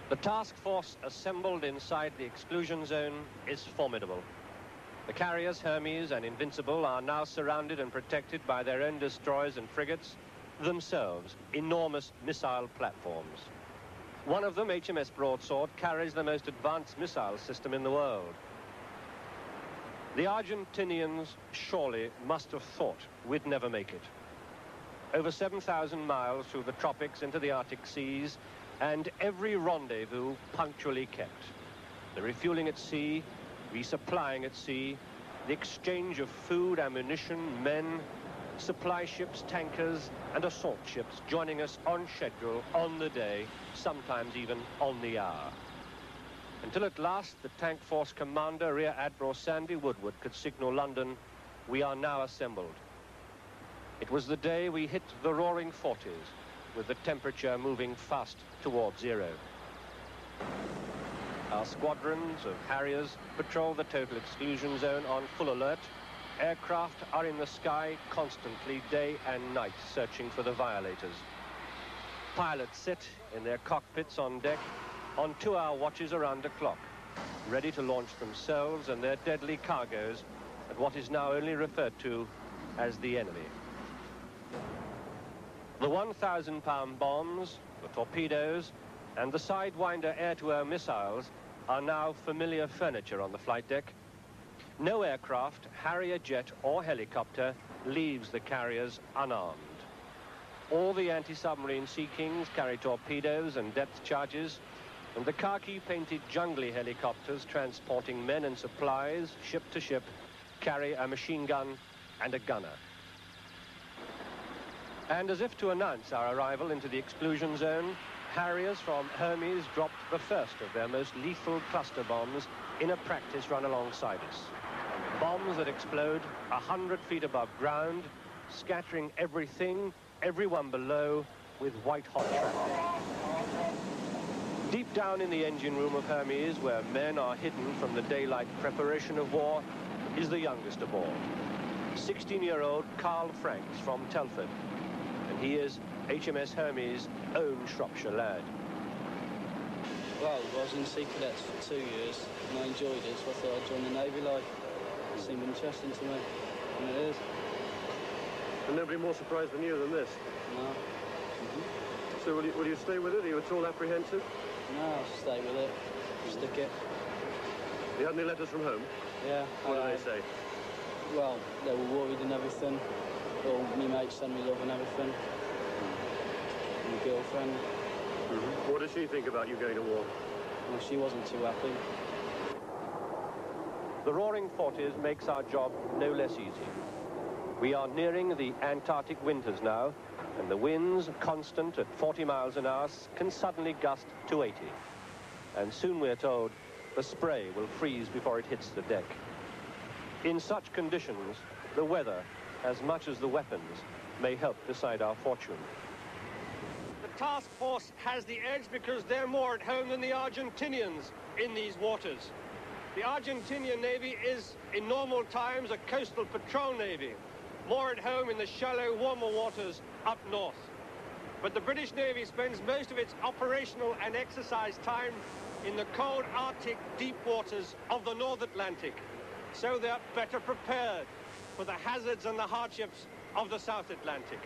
The task force assembled inside the exclusion zone is formidable. The carriers Hermes and Invincible are now surrounded and protected by their own destroyers and frigates, themselves enormous missile platforms. One of them, HMS Broadsword, carries the most advanced missile system in the world. The Argentinians surely must have thought we'd never make it. Over 7,000 miles through the tropics into the Arctic seas, and every rendezvous punctually kept. The refueling at sea, resupplying at sea, the exchange of food, ammunition, men, supply ships, tankers, and assault ships joining us on schedule, on the day, sometimes even on the hour. Until at last the tank force commander, Rear Admiral Sandy Woodward, could signal London, "We are now assembled." It was the day we hit the roaring 40s, with the temperature moving fast towards zero. Our squadrons of Harriers patrol the total exclusion zone on full alert. Aircraft are in the sky constantly, day and night, searching for the violators. Pilots sit in their cockpits on deck on 2-hour watches around the clock, ready to launch themselves and their deadly cargoes at what is now only referred to as the enemy. The 1,000-pound bombs, the torpedoes, and the Sidewinder air-to-air missiles are now familiar furniture on the flight deck. No aircraft, Harrier jet or helicopter leaves the carriers unarmed. All the anti-submarine Sea Kings carry torpedoes and depth charges, and the khaki-painted jungly helicopters transporting men and supplies, ship to ship, carry a machine gun and a gunner. And as if to announce our arrival into the exclusion zone, Harriers from Hermes dropped the first of their most lethal cluster bombs in a practice run alongside us. Bombs that explode 100 feet above ground, scattering everything, everyone below, with white-hot shrapnel. Deep down in the engine room of Hermes, where men are hidden from the daylight preparation of war, is the youngest aboard, 16-year-old Carl Franks from Telford. And he is HMS Hermes' own Shropshire lad. Well, I was in Sea Cadets for 2 years and I enjoyed it, so I thought I'd join the Navy life. It seemed interesting to me, and it is. And nobody more surprised than you than this? No. So will you stay with it? Are you at all apprehensive? No, I'll stay with it. Stick it. You had any letters from home? Yeah. What did they say? Well, they were worried and everything. All my mates send me love and everything. And my girlfriend. What does she think about you going to war? Well, she wasn't too happy. The roaring 40s makes our job no less easy. We are nearing the Antarctic winters now, and the winds, constant at 40 miles an hour, can suddenly gust to 80. And soon, we're told, the spray will freeze before it hits the deck. In such conditions, the weather, as much as the weapons, may help decide our fortune. The task force has the edge because they're more at home than the Argentinians in these waters. The Argentinian Navy is, in normal times, a coastal patrol navy, more at home in the shallow, warmer waters up north. But the British Navy spends most of its operational and exercise time in the cold Arctic deep waters of the North Atlantic, so they're better prepared for the hazards and the hardships of the South Atlantic.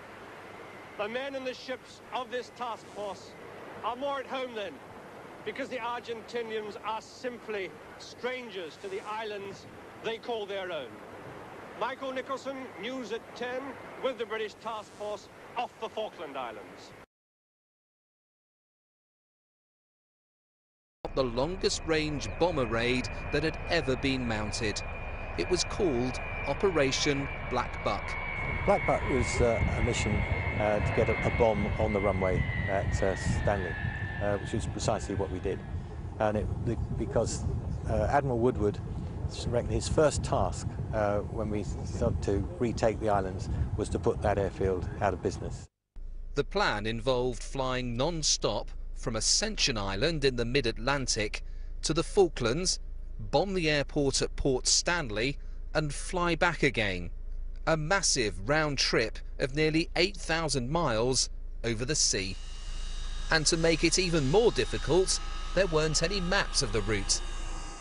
The men and the ships of this task force are more at home then, because the Argentinians are simply strangers to the islands they call their own. Michael Nicholson, News at 10, with the British task force off the Falkland Islands. The longest range bomber raid that had ever been mounted. It was called Operation Black Buck. Black Buck was a mission to get a bomb on the runway at Stanley, which was precisely what we did. And because Admiral Woodward reckoned his first task when we started to retake the islands was to put that airfield out of business. The plan involved flying non-stop from Ascension Island in the mid-Atlantic to the Falklands, bomb the airport at Port Stanley and fly back again. A massive round trip of nearly 8,000 miles over the sea. And to make it even more difficult, there weren't any maps of the route.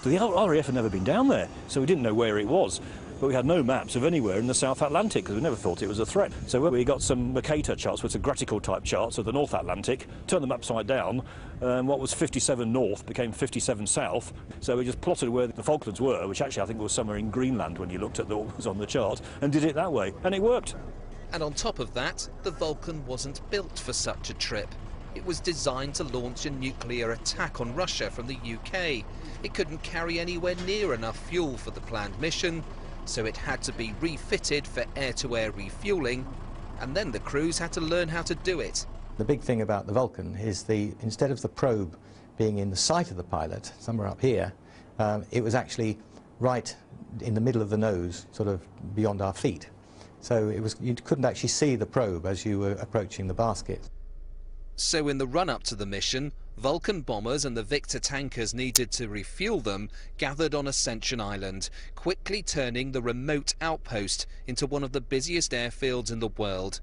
The RAF had never been down there, so we didn't know where it was. But we had no maps of anywhere in the South Atlantic because we never thought it was a threat. So when we got some Mercator charts, which are gratical type charts of the North Atlantic, turned them upside down, and what was 57 north became 57 south. So we just plotted where the Falklands were, which actually I think was somewhere in Greenland when you looked at what was on the chart, and did it that way, and it worked. And on top of that, the Vulcan wasn't built for such a trip. It was designed to launch a nuclear attack on Russia from the UK. It couldn't carry anywhere near enough fuel for the planned mission, so it had to be refitted for air-to-air refuelling, and then the crews had to learn how to do it. The big thing about the Vulcan is instead of the probe being in the sight of the pilot, somewhere up here, it was actually right in the middle of the nose, sort of beyond our feet. So you couldn't actually see the probe as you were approaching the basket. So in the run-up to the mission, Vulcan bombers and the Victor tankers needed to refuel them gathered on Ascension Island, quickly turning the remote outpost into one of the busiest airfields in the world.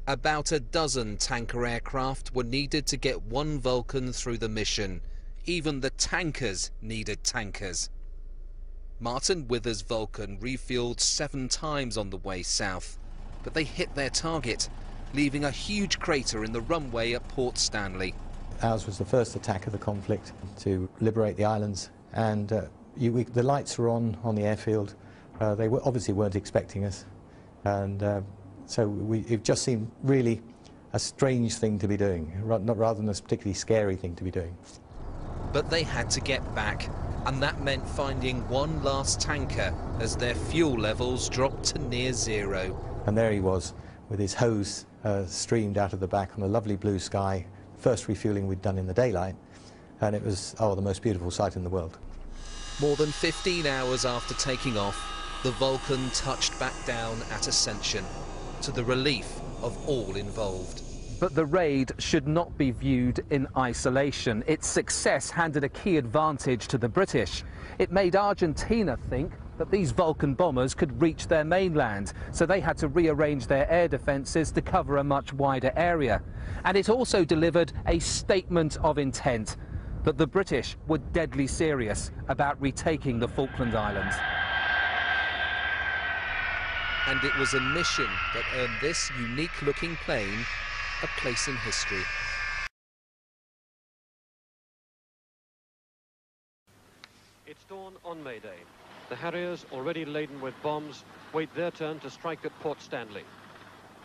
About a dozen tanker aircraft were needed to get one Vulcan through the mission. Even the tankers needed tankers. Martin Withers' Vulcan refueled 7 times on the way south, but they hit their target, leaving a huge crater in the runway at Port Stanley. Ours was the first attack of the conflict to liberate the islands, and the lights were on the airfield. They obviously weren't expecting us, and so it just seemed really a strange thing to be doing, rather than a particularly scary thing to be doing. But they had to get back, and that meant finding one last tanker as their fuel levels dropped to near zero. And there he was, with his hose streamed out of the back on a lovely blue sky, first refueling we'd done in the daylight, and it was, the most beautiful sight in the world. More than 15 hours after taking off, the Vulcan touched back down at Ascension, to the relief of all involved. But the raid should not be viewed in isolation. Its success handed a key advantage to the British. It made Argentina think that these Vulcan bombers could reach their mainland, so they had to rearrange their air defences to cover a much wider area. And it also delivered a statement of intent that the British were deadly serious about retaking the Falkland Islands. And it was a mission that earned this unique-looking plane a place in history. It's dawn on May Day. The Harriers, already laden with bombs, wait their turn to strike at Port Stanley.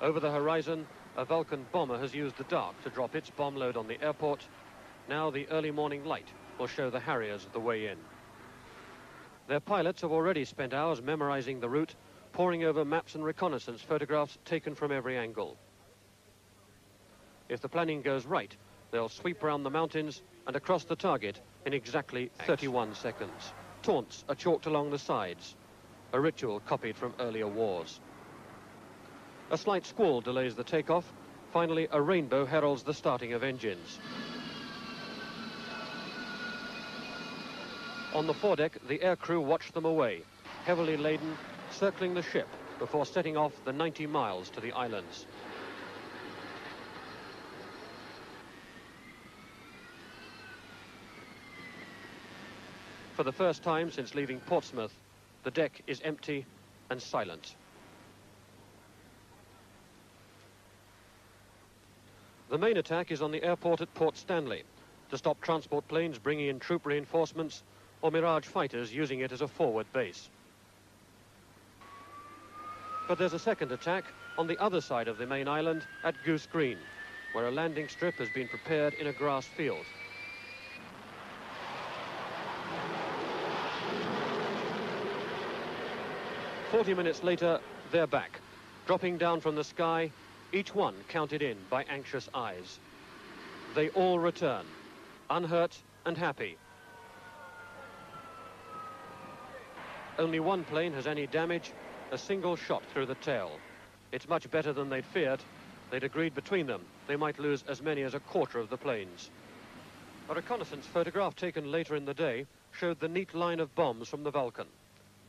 Over the horizon, a Vulcan bomber has used the dark to drop its bomb load on the airport. Now the early morning light will show the Harriers the way in. Their pilots have already spent hours memorizing the route, poring over maps and reconnaissance photographs taken from every angle. If the planning goes right, they'll sweep round the mountains and across the target in exactly 31 seconds. Taunts are chalked along the sides, a ritual copied from earlier wars. A slight squall delays the takeoff. Finally, a rainbow heralds the starting of engines. On the foredeck, the aircrew watch them away, heavily laden, circling the ship before setting off the 90 miles to the islands. For the first time since leaving Portsmouth, the deck is empty and silent. The main attack is on the airport at Port Stanley, to stop transport planes bringing in troop reinforcements or Mirage fighters using it as a forward base. But there's a second attack on the other side of the main island at Goose Green, where a landing strip has been prepared in a grass field. "40 minutes later, they're back, dropping down from the sky, each one counted in by anxious eyes. They all return, unhurt and happy. Only one plane has any damage, a single shot through the tail. It's much better than they'd feared. They'd agreed between them they might lose as many as a quarter of the planes. A reconnaissance photograph taken later in the day showed the neat line of bombs from the Vulcan.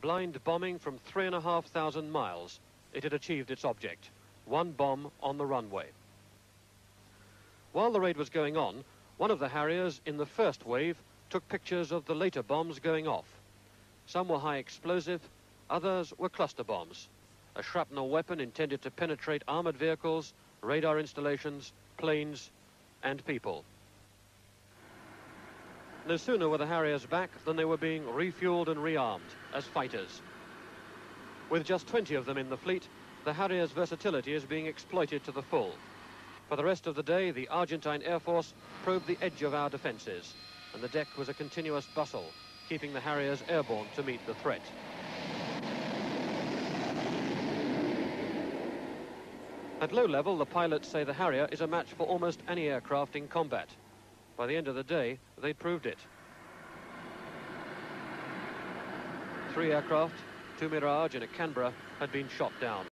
Blind bombing from 3,500 miles, it had achieved its object. One bomb on the runway. While the raid was going on, one of the Harriers in the first wave took pictures of the later bombs going off. Some were high explosive, others were cluster bombs, a shrapnel weapon intended to penetrate armoured vehicles, radar installations, planes and people. No sooner were the Harriers back than they were being refueled and rearmed as fighters. With just 20 of them in the fleet, the Harrier's versatility is being exploited to the full. For the rest of the day, the Argentine Air Force probed the edge of our defences, and the deck was a continuous bustle, keeping the Harriers airborne to meet the threat. At low level, the pilots say the Harrier is a match for almost any aircraft in combat. By the end of the day, they proved it. 3 aircraft, 2 Mirage and a Canberra, had been shot down.